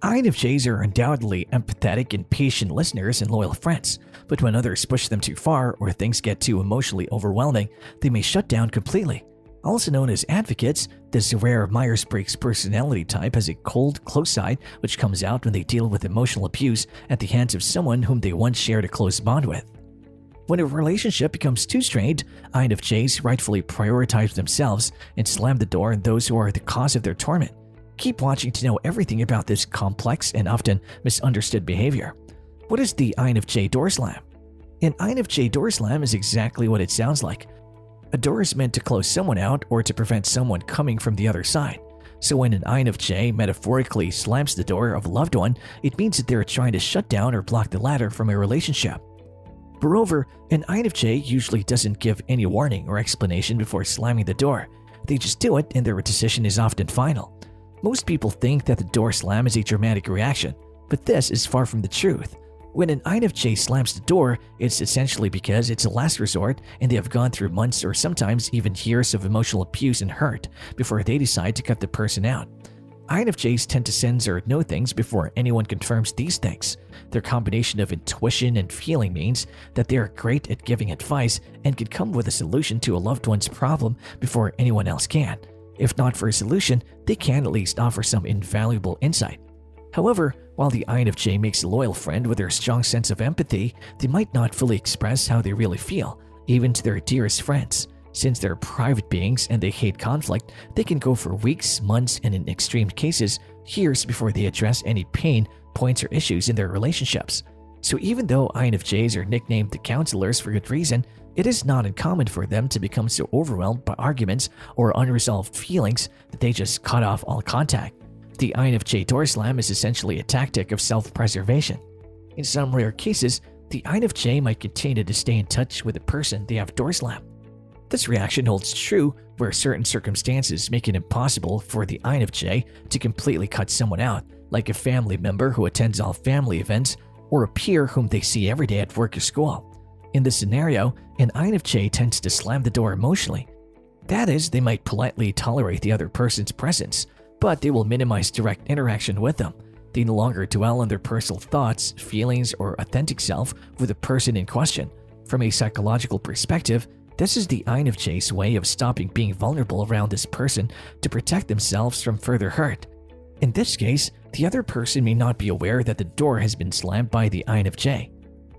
INFJs are undoubtedly empathetic and patient listeners and loyal friends, but when others push them too far or things get too emotionally overwhelming, they may shut down completely. Also known as advocates, this rare Myers-Briggs personality type has a cold, close side which comes out when they deal with emotional abuse at the hands of someone whom they once shared a close bond with. When a relationship becomes too strained, INFJs rightfully prioritize themselves and slam the door on those who are the cause of their torment. Keep watching to know everything about this complex and often misunderstood behavior. What is the INFJ door slam? An INFJ door slam is exactly what it sounds like. A door is meant to close someone out or to prevent someone coming from the other side. So when an INFJ metaphorically slams the door of a loved one, it means that they're trying to shut down or block the ladder from a relationship. Moreover, an INFJ usually doesn't give any warning or explanation before slamming the door. They just do it and their decision is often final. Most people think that the door slam is a dramatic reaction, but this is far from the truth. When an INFJ slams the door, it's essentially because it's a last resort and they have gone through months or sometimes even years of emotional abuse and hurt before they decide to cut the person out. INFJs tend to sense or know things before anyone confirms these things. Their combination of intuition and feeling means that they are great at giving advice and can come with a solution to a loved one's problem before anyone else can. If not for a solution, they can at least offer some invaluable insight. However, while the INFJ makes a loyal friend with their strong sense of empathy, they might not fully express how they really feel, even to their dearest friends. Since they're private beings and they hate conflict, they can go for weeks, months, and in extreme cases, years before they address any pain, points, or issues in their relationships. So even though INFJs are nicknamed the counselors for good reason, it is not uncommon for them to become so overwhelmed by arguments or unresolved feelings that they just cut off all contact. The INFJ door slam is essentially a tactic of self-preservation. In some rare cases, the INFJ might continue to stay in touch with the person they have door slammed. This reaction holds true where certain circumstances make it impossible for the INFJ to completely cut someone out, like a family member who attends all family events or a peer whom they see every day at work or school. In this scenario, an INFJ tends to slam the door emotionally. That is, they might politely tolerate the other person's presence, but they will minimize direct interaction with them. They no longer dwell on their personal thoughts, feelings, or authentic self with the person in question. From a psychological perspective, this is the INFJ's way of stopping being vulnerable around this person to protect themselves from further hurt. In this case, the other person may not be aware that the door has been slammed by the INFJ.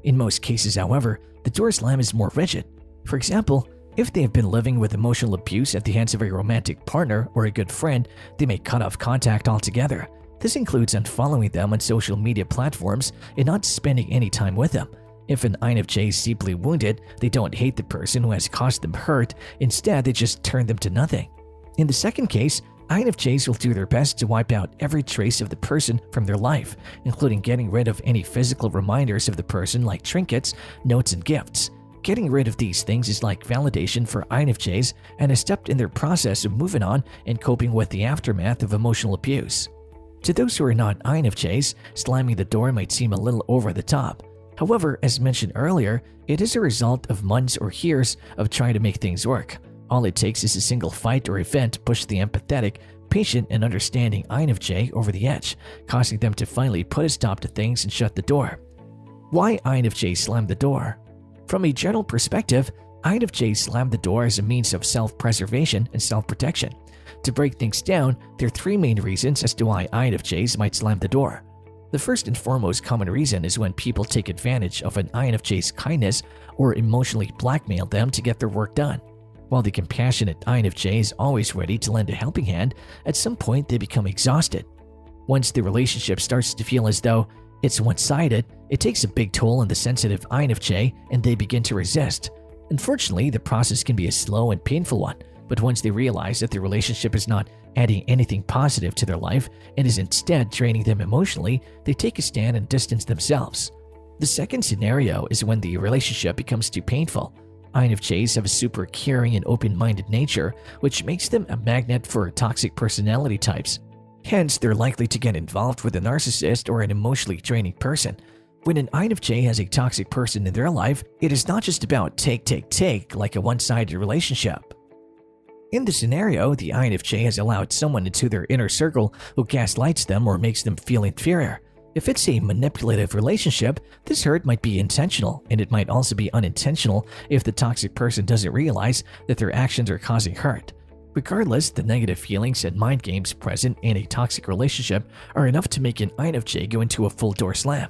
In most cases, however, the door slam is more rigid. For example, if they have been living with emotional abuse at the hands of a romantic partner or a good friend, they may cut off contact altogether. This includes unfollowing them on social media platforms and not spending any time with them. If an INFJ is deeply wounded, they don't hate the person who has caused them hurt, instead they just turn them to nothing. In the second case, INFJs will do their best to wipe out every trace of the person from their life, including getting rid of any physical reminders of the person like trinkets, notes, and gifts. Getting rid of these things is like validation for INFJs and a step in their process of moving on and coping with the aftermath of emotional abuse. To those who are not INFJs, slamming the door might seem a little over the top. However, as mentioned earlier, it is a result of months or years of trying to make things work. All it takes is a single fight or event to push the empathetic, patient, and understanding INFJ over the edge, causing them to finally put a stop to things and shut the door. Why INFJ slam the door? From a general perspective, INFJs slam the door as a means of self-preservation and self-protection. To break things down, there are three main reasons as to why INFJs might slam the door. The first and foremost common reason is when people take advantage of an INFJ's kindness or emotionally blackmail them to get their work done. While the compassionate INFJ is always ready to lend a helping hand, at some point they become exhausted. Once the relationship starts to feel as though it's one-sided, it takes a big toll on the sensitive INFJ and they begin to resist. Unfortunately, the process can be a slow and painful one, but once they realize that the relationship is not adding anything positive to their life and is instead draining them emotionally, they take a stand and distance themselves. The second scenario is when the relationship becomes too painful. INFJs have a super caring and open-minded nature, which makes them a magnet for toxic personality types. Hence, they're likely to get involved with a narcissist or an emotionally draining person. When an INFJ has a toxic person in their life, it is not just about take like a one-sided relationship. In the scenario, the INFJ has allowed someone into their inner circle who gaslights them or makes them feel inferior. If it's a manipulative relationship, this hurt might be intentional, and it might also be unintentional if the toxic person doesn't realize that their actions are causing hurt. Regardless, the negative feelings and mind games present in a toxic relationship are enough to make an INFJ go into a full door slam.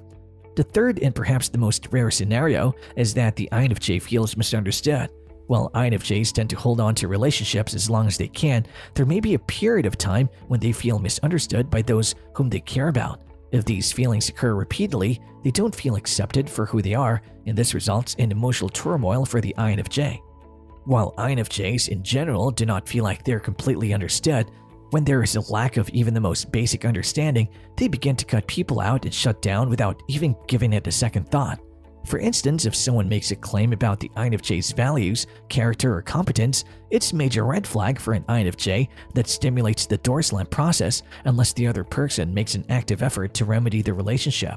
The third and perhaps the most rare scenario is that the INFJ feels misunderstood. While INFJs tend to hold on to relationships as long as they can, there may be a period of time when they feel misunderstood by those whom they care about. If these feelings occur repeatedly, they don't feel accepted for who they are, and this results in emotional turmoil for the INFJ. While INFJs in general do not feel like they're completely understood, when there is a lack of even the most basic understanding, they begin to cut people out and shut down without even giving it a second thought. For instance, if someone makes a claim about the INFJ's values, character, or competence, it's a major red flag for an INFJ that stimulates the door slam process unless the other person makes an active effort to remedy the relationship.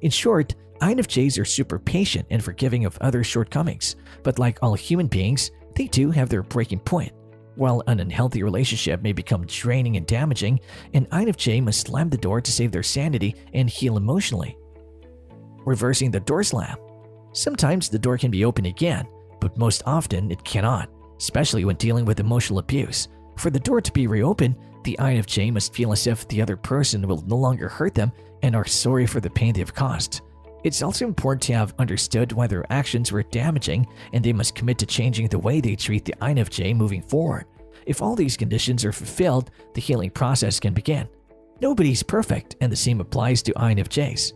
In short, INFJs are super patient and forgiving of other shortcomings, but like all human beings, they too have their breaking point. While an unhealthy relationship may become draining and damaging, an INFJ must slam the door to save their sanity and heal emotionally. Reversing the door slam. Sometimes the door can be opened again, but most often it cannot, especially when dealing with emotional abuse. For the door to be reopened, the INFJ must feel as if the other person will no longer hurt them and are sorry for the pain they've caused. It's also important to have understood why their actions were damaging, and they must commit to changing the way they treat the INFJ moving forward. If all these conditions are fulfilled, the healing process can begin. Nobody's perfect, and the same applies to INFJs.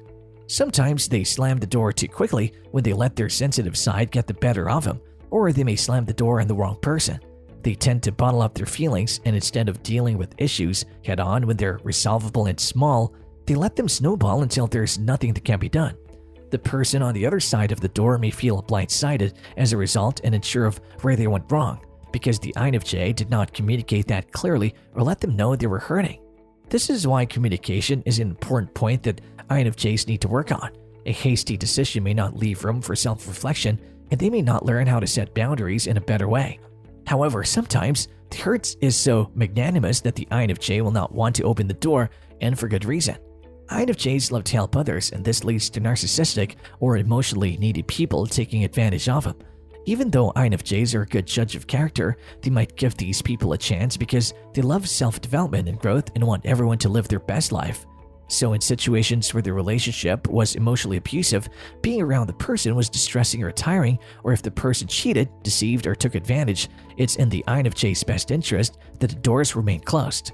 Sometimes they slam the door too quickly when they let their sensitive side get the better of them, or they may slam the door on the wrong person. They tend to bottle up their feelings, and instead of dealing with issues head on when they're resolvable and small, they let them snowball until there's nothing that can be done. The person on the other side of the door may feel blindsided as a result and unsure of where they went wrong, because the INFJ did not communicate that clearly or let them know they were hurting. This is why communication is an important point that INFJs need to work on. A hasty decision may not leave room for self-reflection, and they may not learn how to set boundaries in a better way. However, sometimes the hurt is so magnanimous that the INFJ will not want to open the door, and for good reason. INFJs love to help others, and this leads to narcissistic or emotionally needy people taking advantage of them. Even though INFJs are a good judge of character, they might give these people a chance because they love self-development and growth and want everyone to live their best life. So in situations where the relationship was emotionally abusive, being around the person was distressing or tiring, or if the person cheated, deceived, or took advantage, it's in the INFJ's best interest that the doors remain closed.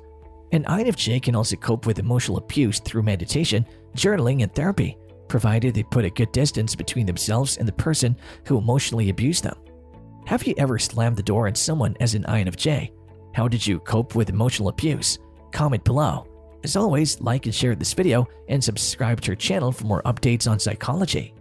An INFJ can also cope with emotional abuse through meditation, journaling, and therapy, provided they put a good distance between themselves and the person who emotionally abused them. Have you ever slammed the door on someone as an INFJ? How did you cope with emotional abuse? Comment below. As always, like and share this video and subscribe to our channel for more updates on psychology.